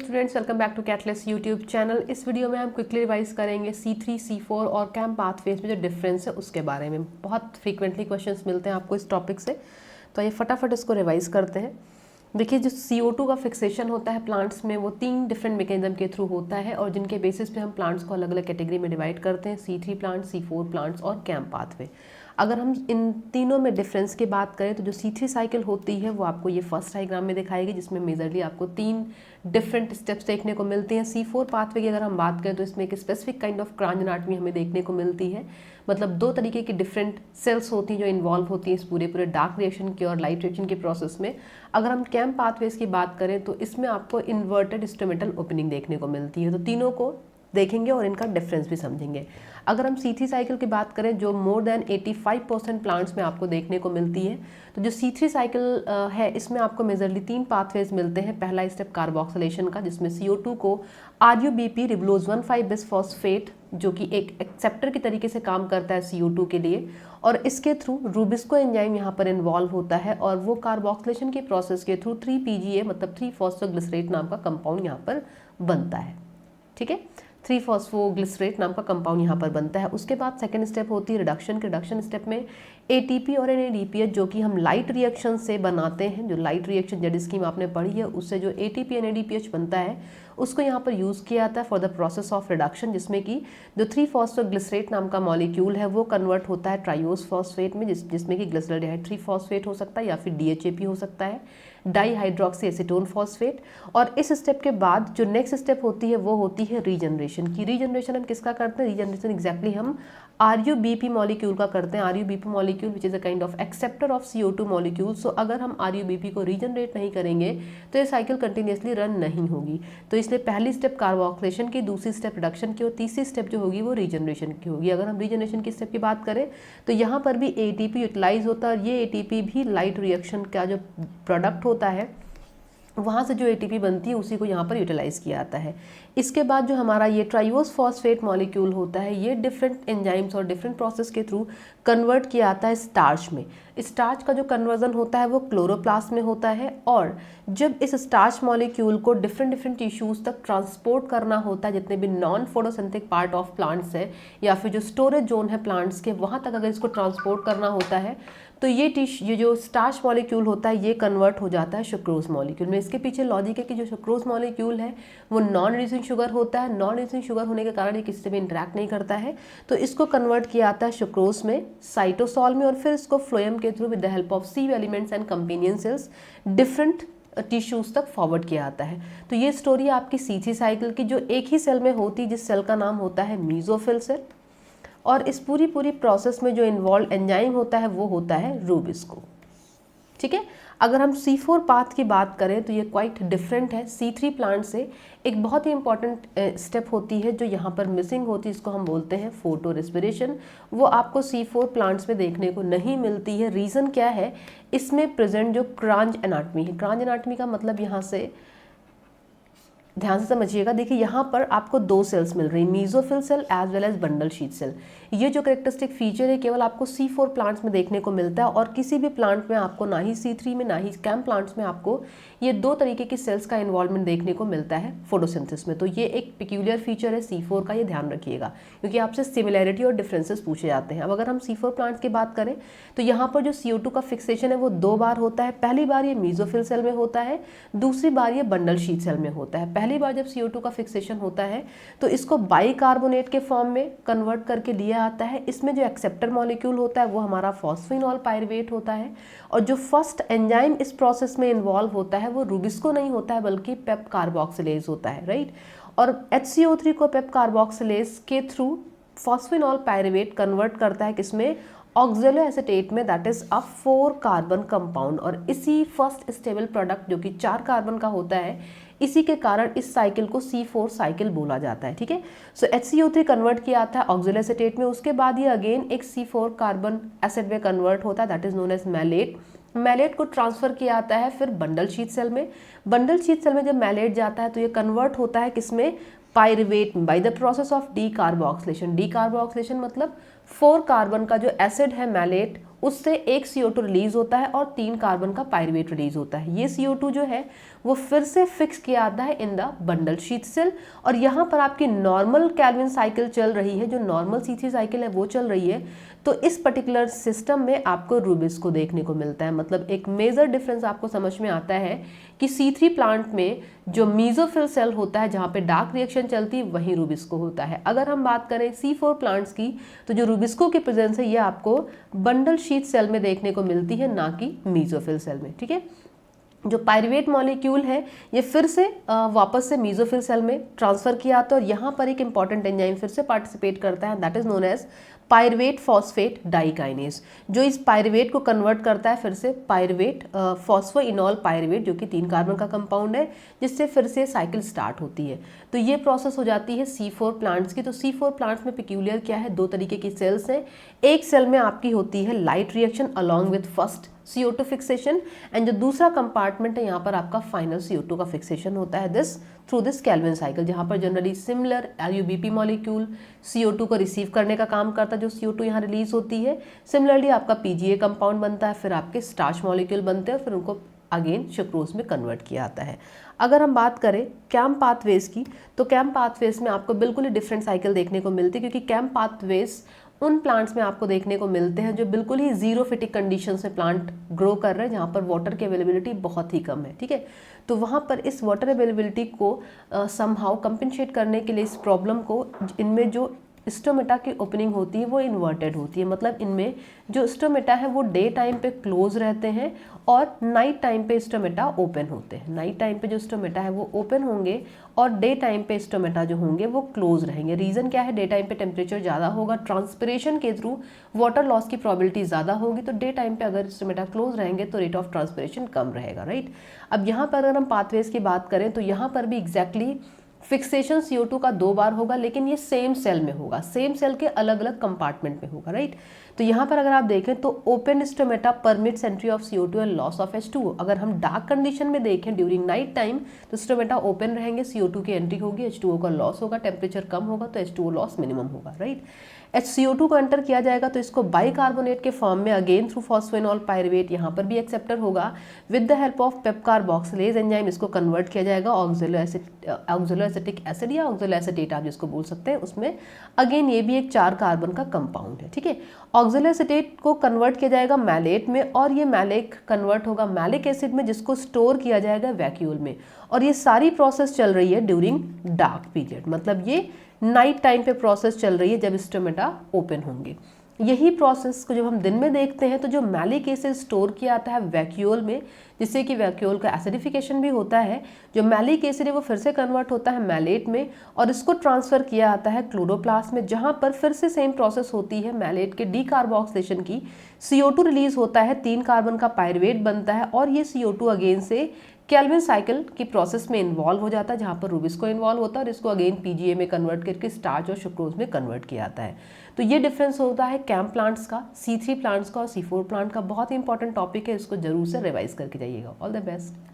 Students, welcome back to Catalyst YouTube channel. इस वीडियो में हम क्विकली रिवाइज करेंगे C3, C4 और कैम पाथवेज में जो डिफरेंस है उसके बारे में। बहुत फ्रीक्वेंटली क्वेश्चंस मिलते हैं आपको इस टॉपिक से, तो ये फटाफट इसको रिवाइज करते हैं। देखिए, जो CO2 का फिक्सेशन होता है प्लांट्स में, वो 3 डिफरेंट मैकेनिज्म के थ्रू होता है और जिनके बेसिस पे हम प्लांट्स को अलग अलग कैटेगरी में डिवाइड करते हैं, C3 प्लांट्स, C4 प्लांट्स और कैम पाथवे। अगर हम इन तीनों में डिफरेंस की बात करें तो जो C3 साइकिल होती है वो आपको ये फर्स्ट डायग्राम में दिखाएगी, जिसमें मेजरली आपको 3 डिफरेंट स्टेप्स देखने को मिलती हैं। C4 पाथवे की अगर हम बात करें तो इसमें एक specific kind of crunch anatomy हमें देखने को मिलती है। मतलब 2 तरीके की डिफरेंट सेल्स होती हैं जो इन्वॉल्व होती हैं इस पूरे डार्क रिएक्शन के और लाइट रिएक्शन के प्रोसेस में। अगर हम कैम पाथवेज की बात करें तो इसमें आपको इन्वर्टेड स्टोमेटल ओपनिंग देखने को मिलती है। तो तीनों को देखेंगे और इनका डिफरेंस भी समझेंगे। अगर हम C3 साइकिल की बात करें जो मोर देन 85% प्लांट्स में आपको देखने को मिलती है, तो जो C3 साइकिल है इसमें आपको मेजरली 3 पाथवेज मिलते हैं। पहला स्टेप कार्बोक्सिलेशन का, जिसमें CO2 को RuBP रिबुलोज 1,5 बिसफॉस्फेट जो कि एक एक्सेप्टर की तरीके से काम करता है CO2 के लिए, और इसके थ्रू रूबिस्को एंजाइम यहाँ पर इन्वॉल्व होता है और वो कार्बोक्सिलेशन के प्रोसेस के थ्रू 3PGA मतलब 3-फॉस्फोग्लिसरेट नाम का कंपाउंड यहाँ पर बनता है। ठीक है, 3-फॉस्फोग्लिसरेट नाम का कंपाउंड यहाँ पर बनता है। उसके बाद सेकंड स्टेप होती है रिडक्शन की। रिडक्शन स्टेप में ATP और NADPH जो कि हम लाइट रिएक्शन से बनाते हैं, जो लाइट रिएक्शन जेड स्कीम आपने पढ़ी है, उससे जो ATP NADPH बनता है उसको यहाँ पर यूज़ किया जाता है for the process of reduction, जिसमें कि जो 3-फॉस्फोग्लिसरेट नाम का मॉलिक्यूल है वो कन्वर्ट होता है ट्राइओस फॉस्फेट में, जिसमें कि ग्लिसरॉल्डिहाइड 3-फॉस्फेट हो सकता है या फिर DHAP हो सकता है, डाईहाइड्रोक्सी एसीटोन फॉस्फेट। और इस स्टेप के बाद जो नेक्स्ट स्टेप होती है वो होती है रीजनरेशन की। रीजनरेशन हम किसका करते हैं? रीजनरेशन एग्जैक्टली हम RuBP मॉलिक्यूल का करते हैं। RuBP molecule which is a kind of acceptor of CO2 molecule. So अगर हम RuBP को रीजनरेट नहीं करेंगे तो ये साइकिल कंटिन्यूसली रन नहीं होगी। तो इसलिए पहली स्टेप कार्बोक्सिलेशन की, दूसरी स्टेप रिडक्शन की और तीसरी स्टेप जो होगी वो रीजनरेशन की होगी। अगर हम रीजनरेशन की स्टेप की बात करें तो यहाँ पर भी ATP यूटिलाइज होता है और ये ATP भी लाइट रिएक्शन का जो प्रोडक्ट होता है वहाँ से जो ATP बनती है उसी को यहाँ पर यूटिलाइज किया जाता है। इसके बाद जो हमारा ये ट्राइओस फॉस्फेट मॉलिक्यूल होता है, ये डिफरेंट एंजाइम्स और डिफरेंट प्रोसेस के थ्रू कन्वर्ट किया जाता है स्टार्च में। स्टार्च का जो कन्वर्जन होता है वो क्लोरोप्लास्ट में होता है, और जब इस स्टार्च मॉलिक्यूल को डिफरेंट टिश्यूज़ तक ट्रांसपोर्ट करना होता है, जितने भी non photosynthetic part of plants है या फिर जो स्टोरेज जोन है प्लांट्स के, वहाँ तक अगर इसको ट्रांसपोर्ट करना होता है तो ये जो स्टार्च मॉलिक्यूल होता है ये कन्वर्ट हो जाता है सुक्रोज मॉलिक्यूल में। इसके पीछे लॉजिक है कि जो सुक्रोज मॉलिक्यूल है वो नॉन रिड्यूसिंग शुगर होता है। नॉन रिड्यूसिंग शुगर होने के कारण ये किसी से भी इंटरेक्ट नहीं करता है, तो इसको कन्वर्ट किया जाता है सुक्रोज में, साइटोसॉल में, और फिर इसको फ्लोएम के through with the help of C elements and companion cells different tissues तक फॉरवर्ड किया जाता है। तो ये स्टोरी आपकी C3 साइकिल की, जो एक ही सेल में होती है, जिस सेल का नाम होता है मीजोफिल सेल, और इस पूरी प्रोसेस में जो इन्वॉल्व एंजाइम होता है वो होता है रूबिस्को। ठीक है, अगर हम C4 पाथ की बात करें तो ये क्वाइट डिफरेंट है C3 प्लांट से। एक बहुत ही इंपॉर्टेंट स्टेप होती है जो यहाँ पर मिसिंग होती है, इसको हम बोलते हैं फोटो रेस्पिरेशन। वो आपको C4 प्लांट्स में देखने को नहीं मिलती है। रीज़न क्या है? इसमें प्रेजेंट जो क्रांच एनाटमी है, क्रांच एनाटमी का मतलब यहाँ से ध्यान से समझिएगा। देखिए, यहाँ पर आपको 2 सेल्स मिल रही, mesophyll cell as well as bundle sheath cell. ये जो कैरेक्टरिस्टिक फीचर है केवल आपको C4 प्लांट्स में देखने को मिलता है, और किसी भी प्लांट में आपको, ना ही C3 में ना ही कैम प्लांट्स में आपको ये 2 तरीके की सेल्स का इन्वॉल्वमेंट देखने को मिलता है फोटोसिंथेसिस में। तो ये एक पिक्यूलियर फीचर है C4 का, ये ध्यान रखिएगा, क्योंकि आपसे सिमिलैरिटी और डिफरेंसेस पूछे जाते हैं। अब अगर हम C4 प्लांट्स की बात करें तो यहाँ पर जो CO2 का फिक्सेशन है वो 2 बार होता है। पहली बार ये मीजोफिल सेल में होता है, दूसरी बार ये बंडल शीट सेल में होता है। पहली बार जब CO2 का फिक्सेशन होता है तो इसको बाइकार्बोनेट के फॉर्म में कन्वर्ट करके लिया आता है। इसमें जो एक्सेप्टर मॉलिक्यूल होता है वो हमारा फॉस्फिनॉल पायरुवेट होता है, और जो फर्स्ट एंजाइम इस प्रोसेस में इन्वॉल्व होता है वो रूबिस्को नहीं होता है बल्कि पेप कार्बोक्सिलेज होता है, राइट। और HCO3 को पेप कार्बोक्सिलेज के थ्रू फॉस्फिनॉल पायरुवेट कन्वर्ट करता है किसमें? ऑक्जेलो एसीटेट में, that is a 4 carbon compound. और इसी फर्स्ट स्टेबल प्रोडक्ट जो कि 4 कार्बन का होता है, इसी के कारण इस साइकिल को C4 साइकिल बोला जाता है। ठीक है, सो HCO3 कन्वर्ट किया जाता है ऑक्जेलो एसीटेट में, उसके बाद ये अगेन एक C4 कार्बन एसिड में कन्वर्ट होता है, that is known as malate. Malate को ट्रांसफर किया जाता है फिर बंडल शीट सेल में। बंडल शीट सेल में जब मैलेट जाता है तो ये कन्वर्ट होता है किसमें? Pyruvate, by the process of decarboxylation. Decarboxylation मतलब 4 कार्बन का जो एसिड है मैलेट, उससे एक CO2 रिलीज होता है और 3 कार्बन का पायरुवेट रिलीज होता है। ये CO2 जो है वो फिर से फिक्स किया आता है in the bundle sheath cell, और यहाँ पर आपकी नॉर्मल कैल्विन साइकिल चल रही है, जो नॉर्मल C3 साइकिल है वो चल रही है। तो इस पर्टिकुलर सिस्टम में आपको रूबिस्को देखने को मिलता है। मतलब एक मेजर डिफरेंस आपको समझ में आता है कि C3 प्लांट में जो मीजोफिल सेल होता है जहाँ पे डार्क रिएक्शन चलती है वहीं रूबिस्को होता है। अगर हम बात करें C4 प्लांट्स की, तो जो रूबिस्को की प्रेजेंस है ये आपको बंडल शीथ सेल में देखने को मिलती है, ना कि मीजोफिल सेल में। ठीक है, जो पायरुवेट मॉलिक्यूल है ये फिर से वापस से मीजोफिल सेल में ट्रांसफर किया आता है, और यहाँ पर एक इंपॉर्टेंट एंजाइम फिर से पार्टिसिपेट करता है, that is known as pyruvate phosphate dikinase, जो इस पायरुवेट को कन्वर्ट करता है फिर से पायरुवेट फॉस्फोइनॉल पायरुवेट, जो कि 3 कार्बन का कंपाउंड है, जिससे फिर से साइकिल स्टार्ट होती है। तो ये प्रोसेस हो जाती है C4 प्लांट्स की। तो C4 प्लांट्स में पिक्यूलियर क्या है, 2 तरीके की सेल्स हैं। एक सेल में आपकी होती है light reaction along with first CO2 fixation, and जो दूसरा कंपार्टमेंट है यहाँ पर आपका फाइनल CO2 का फिक्सेशन होता है this through this Calvin cycle, जहाँ पर generally similar LUBP molecule CO2 को रिसीव करने का काम करता है, जो CO2 यहाँ रिलीज होती है। सिमिलरली आपका PGA कंपाउंड बनता है, फिर आपके स्टार्च मॉलिक्यूल बनते हैं, फिर उनको अगेन सुक्रोज में कन्वर्ट किया जाता है। अगर हम बात करें कैम पाथवेज की, तो कैम पाथवेज में आपको बिल्कुल ही डिफरेंट साइकिल देखने को मिलती है, क्योंकि कैम पाथवेज उन प्लांट्स में आपको देखने को मिलते हैं जो बिल्कुल ही जीरो फिटिक कंडीशन में प्लांट ग्रो कर रहे हैं, जहाँ पर वाटर की अवेलेबिलिटी बहुत ही कम है। ठीक है, तो वहाँ पर इस वाटर अवेलेबिलिटी को समहाउ कंपेंसेट करने के लिए, इस प्रॉब्लम को, इनमें जो स्टोमेटा की ओपनिंग होती है वो इन्वर्टेड होती है। मतलब इनमें जो स्टोमेटा है वो डे टाइम पे क्लोज रहते हैं और नाइट टाइम पे स्टोमेटा ओपन होते हैं। नाइट टाइम पे जो स्टोमेटा है वो ओपन होंगे और डे टाइम पे स्टोमेटा जो होंगे वो क्लोज रहेंगे। रीज़न क्या है, डे टाइम पे टेम्परेचर ज़्यादा होगा, ट्रांसपिरेशन के थ्रू वाटर लॉस की प्रोबेबिलिटी ज़्यादा होगी, तो डे टाइम पे अगर स्टोमेटा क्लोज रहेंगे तो रेट ऑफ ट्रांसपिरेशन कम रहेगा। राइट, अब यहाँ पर अगर हम पाथवेज की बात करें तो यहाँ पर भी एग्जैक्टली फिक्सेशन CO2 का 2 बार होगा, लेकिन ये सेम सेल में होगा, सेम सेल के अलग अलग कंपार्टमेंट में होगा। राइट, तो यहाँ पर अगर आप देखें तो open stomata permits entry of CO2 and loss of H2O। अगर हम डार्क कंडीशन में देखें ड्यूरिंग नाइट टाइम तो स्टोमेटा ओपन रहेंगे, CO2 की एंट्री होगी, H2O का लॉस होगा, टेम्परेचर कम होगा तो H2O लॉस मिनिमम होगा। राइट, CO2 को एंटर किया जाएगा तो इसको बाइकार्बोनेट के फॉर्म में अगेन थ्रू फॉस्फेनॉल पायरुवेट यहाँ पर भी एक्सेप्टर होगा, with the help of PEP carboxylase enzyme इसको कन्वर्ट किया जाएगा ऑक्सैलोएसिटिक एसिड या ऑक्सैलोएसिटेट आप जिसको बोल सकते हैं उसमें। अगेन ये भी एक 4 कार्बन का कंपाउंड है। ठीक है, ऑक्सैलोएसिटेट को कन्वर्ट किया जाएगा मैलेट में, और ये मैलेट कन्वर्ट होगा मैलिक एसिड में, जिसको स्टोर किया जाएगा वैक्यूल में। और ये सारी प्रोसेस चल रही है ड्यूरिंग डार्क पीरियड, मतलब ये नाइट टाइम पे प्रोसेस चल रही है जब स्टोमेटा ओपन होंगे। यही प्रोसेस को जब हम दिन में देखते हैं तो जो मैलिक एसिड स्टोर किया जाता है वैक्यूल में, जिससे कि वैक्यूल का एसिडिफिकेशन भी होता है, जो मैलिक एसिड है वो फिर से कन्वर्ट होता है मैलेट में और इसको ट्रांसफर किया जाता है क्लोरोप्लास्ट में, जहां पर फिर से सेम प्रोसेस होती है मैलेट के डीकार्बोक्सिलेशन की। CO2 रिलीज होता है, 3 कार्बन का पायरुवेट बनता है और ये CO2 अगेन से कैल्विन साइकिल की प्रोसेस में इन्वॉल्व हो जाता है, जहाँ पर रूबिस्को इन्वॉल्व होता है और इसको अगेन PGA में कन्वर्ट करके स्टार्च और सुक्रोज में कन्वर्ट किया जाता है। तो ये डिफरेंस होता है कैम प्लांट्स का, C3 प्लांट्स का और C4 प्लांट का। बहुत ही इंपॉर्टेंट टॉपिक है, इसको जरूर से रिवाइज करके जाइएगा। All the best.